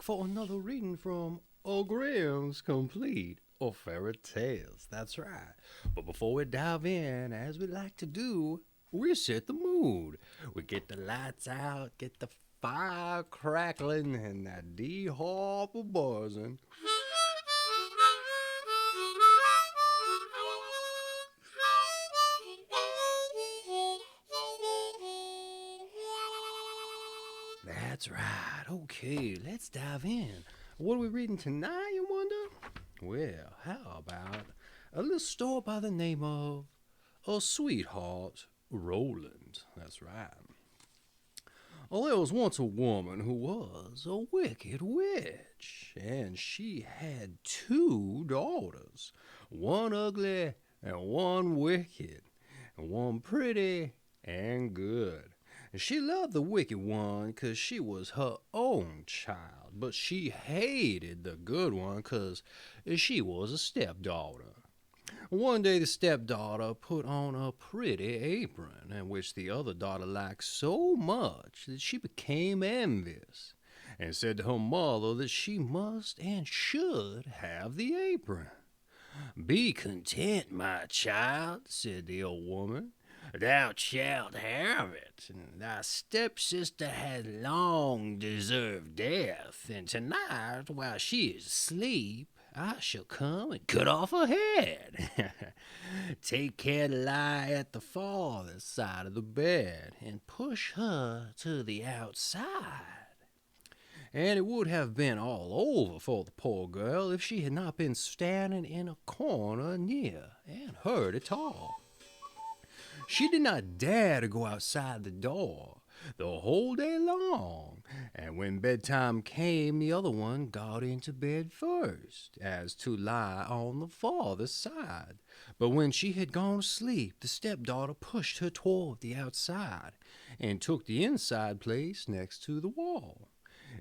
for another reading from Grimm's Complete or Fairytales. That's right. But before we dive in, as we like to do, we set the mood. We get the lights out, get the fire crackling, and that D-harp buzzing. That's right. Okay, let's dive in. What are we reading tonight, you wonder? Well, how about a little story by the name of A Sweetheart, Roland. That's right. Well, there was once a woman who was a wicked witch, and she had two daughters, one ugly and one wicked, and one pretty and good. She loved the wicked one 'cause she was her own child, but she hated the good one 'cause she was a stepdaughter. One day the stepdaughter put on a pretty apron, in which the other daughter liked so much that she became envious, and said to her mother that she must and should have the apron. "Be content, my child," said the old woman. "Thou shalt have it. Thy stepsister has long deserved death, and tonight, while she is asleep, I shall come and cut off her head. Take care to lie at the farther side of the bed, and push her to the outside." And it would have been all over for the poor girl if she had not been standing in a corner near and heard it all. She did not dare to go outside the door the whole day long, and when bedtime came, the other one got into bed first, as to lie on the farther side. But when she had gone to sleep, the stepdaughter pushed her toward the outside, and took the inside place next to the wall.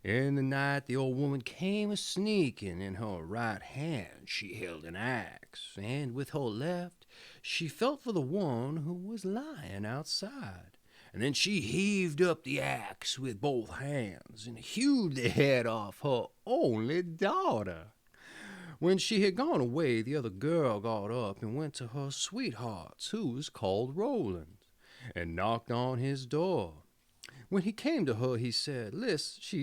In the night the old woman came a-sneaking. In her right hand she held an axe, and with her left she felt for the one who was lying outside. And then she heaved up the axe with both hands, and hewed the head off her only daughter. When she had gone away, the other girl got up and went to her sweetheart, who was called Roland, and knocked on his door. When he came to her, she said, "Listen,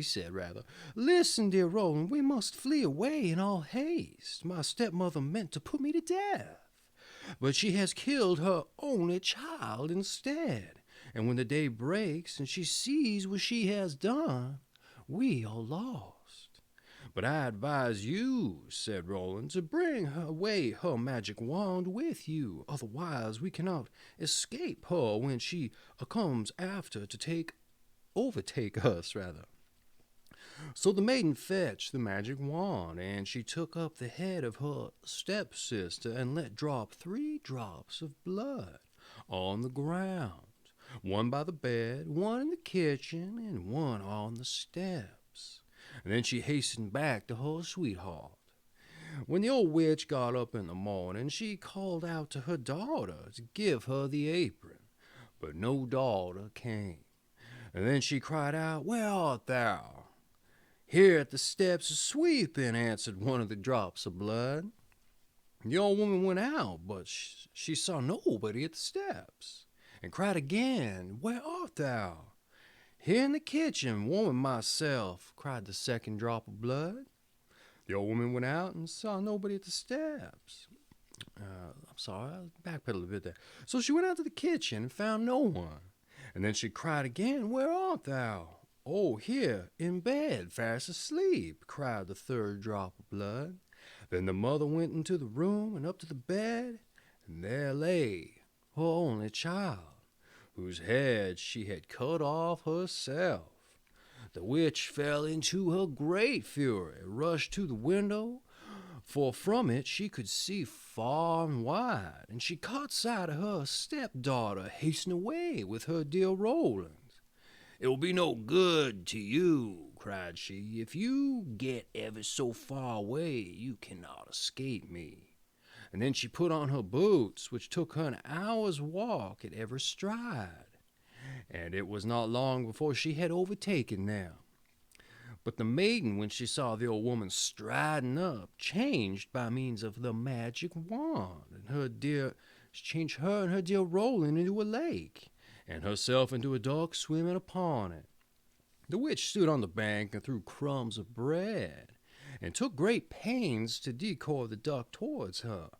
dear Roland, we must flee away in all haste. My stepmother meant to put me to death, but she has killed her only child instead. And when the day breaks and she sees what she has done, we are lost." "But I advise you," said Roland, "to bring away her magic wand with you. Otherwise we cannot escape her when she comes after to overtake us. So the maiden fetched the magic wand, and she took up the head of her stepsister and let drop 3 drops of blood on the ground, one by the bed, one in the kitchen, and one on the steps. And then she hastened back to her sweetheart. When the old witch got up in the morning, she called out to her daughter to give her the apron, but no daughter came. And then she cried out, "Where art thou?" "Here at the steps a-sweeping," answered one of the drops of blood. The old woman went out, but she saw nobody at the steps, and cried again, "Where art thou?" "Here in the kitchen, warming myself," cried the second drop of blood. The old woman went out and saw nobody at the steps. I'm sorry, I'll backpedal a bit there. So she went out to the kitchen and found no one. And then she cried again, "Where art thou?" "Oh, here, in bed, fast asleep," cried the third drop of blood. Then the mother went into the room and up to the bed, and there lay her only child, whose head she had cut off herself. The witch fell into her great fury, rushed to the window, for from it she could see far and wide, and she caught sight of her stepdaughter hastening away with her dear Roland. "It will be no good to you," cried she. "If you get ever so far away, you cannot escape me." And then she put on her boots, which took her an hour's walk at every stride, and it was not long before she had overtaken them. But the maiden, when she saw the old woman striding up, changed by means of the magic wand, and she changed her and her dear Roland into a lake, and herself into a duck swimming upon it. The witch stood on the bank and threw crumbs of bread, and took great pains to decoy the duck towards her.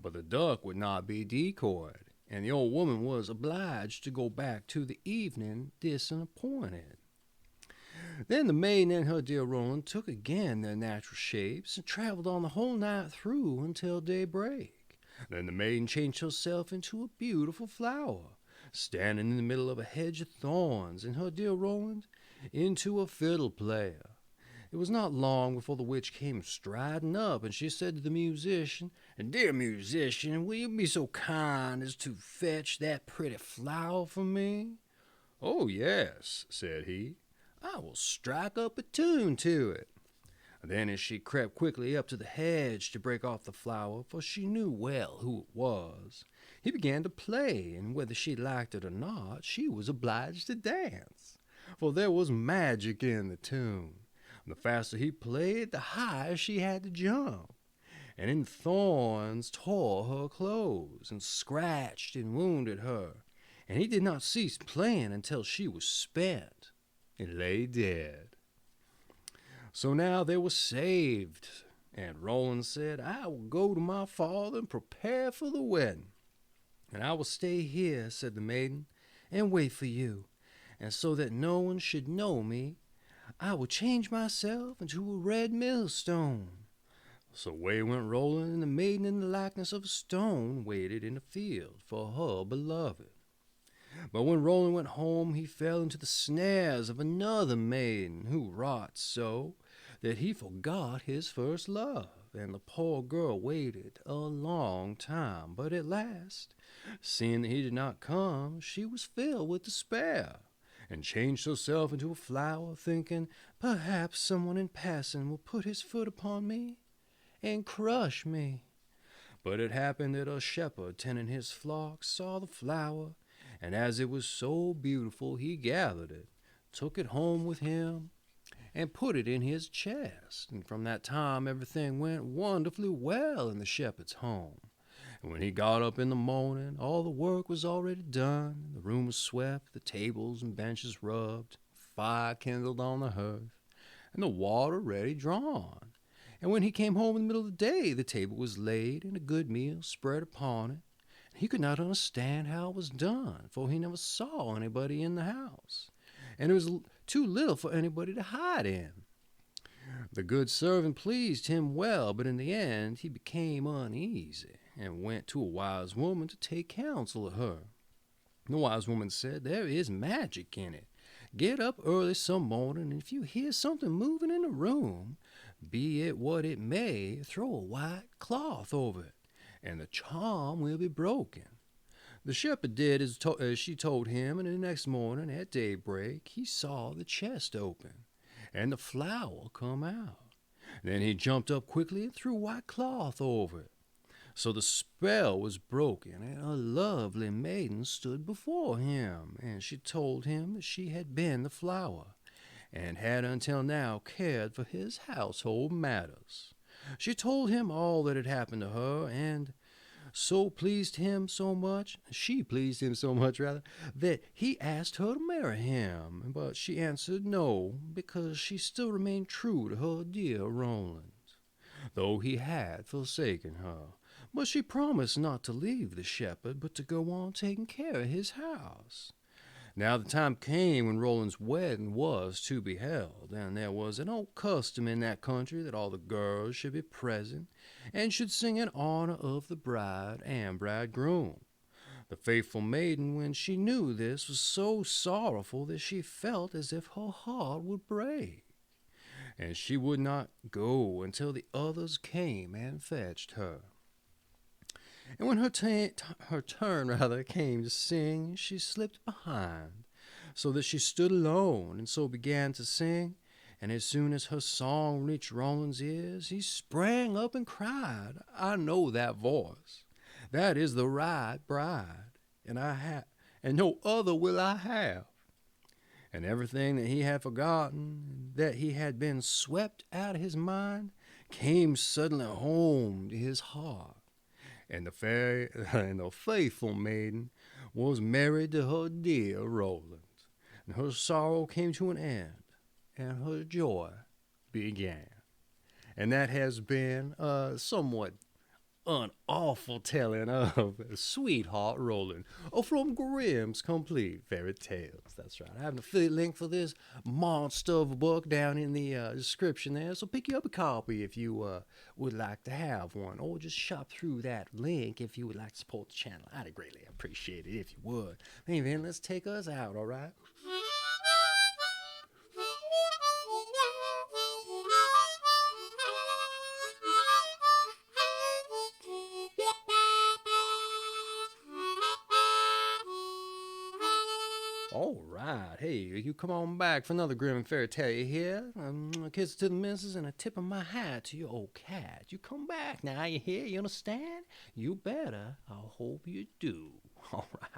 But the duck would not be decoyed, and the old woman was obliged to go back to the evening disappointed. Then the maiden and her dear Roland took again their natural shapes, and travelled on the whole night through until daybreak. Then the maiden changed herself into a beautiful flower, standing in the middle of a hedge of thorns, and her dear Roland into a fiddle player. It was not long before the witch came striding up, and she said to the musician, "Dear musician, will you be so kind as to fetch that pretty flower for me?" "Oh, yes," said he. "I will strike up a tune to it." Then as she crept quickly up to the hedge to break off the flower, for she knew well who it was, he began to play, and whether she liked it or not, she was obliged to dance, for there was magic in the tune. The faster he played, the higher she had to jump, and in thorns tore her clothes, and scratched and wounded her, and he did not cease playing until she was spent and lay dead. So now they were saved, and Roland said, "I will go to my father and prepare for the wedding." "And I will stay here," said the maiden, "and wait for you, and so that no one should know me, I will change myself into a red millstone." So away went Roland, and the maiden in the likeness of a stone waited in the field for her beloved. But when Roland went home, he fell into the snares of another maiden, who wrought so that he forgot his first love, and the poor girl waited a long time. But at last, seeing that he did not come, she was filled with despair, and changed herself into a flower, thinking, "Perhaps someone in passing will put his foot upon me and crush me." But it happened that a shepherd tending his flock saw the flower, and as it was so beautiful, he gathered it, took it home with him, and put it in his chest. And from that time everything went wonderfully well in the shepherd's home. And when he got up in the morning, all the work was already done. The room was swept, the tables and benches rubbed, fire kindled on the hearth, and the water ready drawn. And when he came home in the middle of the day, the table was laid, and a good meal spread upon it. He could not understand how it was done, for he never saw anybody in the house, and it was too little for anybody to hide in. The good servant pleased him well, but in the end he became uneasy, and went to a wise woman to take counsel of her. The wise woman said, "There is magic in it. Get up early some morning, and if you hear something moving in the room, be it what it may, throw a white cloth over it, and the charm will be broken." The shepherd did as she told him, and the next morning at daybreak he saw the chest open, and the flower come out. Then he jumped up quickly and threw a white cloth over it. So the spell was broken, and a lovely maiden stood before him, and she told him that she had been the flower, and had until now cared for his household matters. She told him all that had happened to her, and she pleased him so much, that he asked her to marry him. But she answered no, because she still remained true to her dear Roland, though he had forsaken her. But she promised not to leave the shepherd, but to go on taking care of his house. Now the time came when Roland's wedding was to be held, and there was an old custom in that country that all the girls should be present, and should sing in honor of the bride and bridegroom. The faithful maiden, when she knew this, was so sorrowful that she felt as if her heart would break, and she would not go until the others came and fetched her. And when her turn came to sing, she slipped behind, so that she stood alone, and so began to sing. And as soon as her song reached Roland's ears, he sprang up and cried, "I know that voice. That is the right bride, and no other will I have." And everything that he had forgotten, that he had been swept out of his mind came suddenly home to his heart, and the fair and the faithful maiden was married to her dear Roland, and her sorrow came to an end, and her joy began. And that has been somewhat an awful telling of Sweetheart Roland from Grimm's Complete Fairy Tales. That's right. I have an affiliate link for this monster of a book down in the description there, so pick you up a copy if you would like to have one, or just shop through that link if you would like to support the channel. I'd greatly appreciate it if you would. Hey, man, let's take us out, all right? All right. Hey, you come on back for another Grimm fairy tale. You hear? A kiss to the missus and a tip of my hat to your old cat. You come back now. You hear? You understand? You better. I hope you do. All right.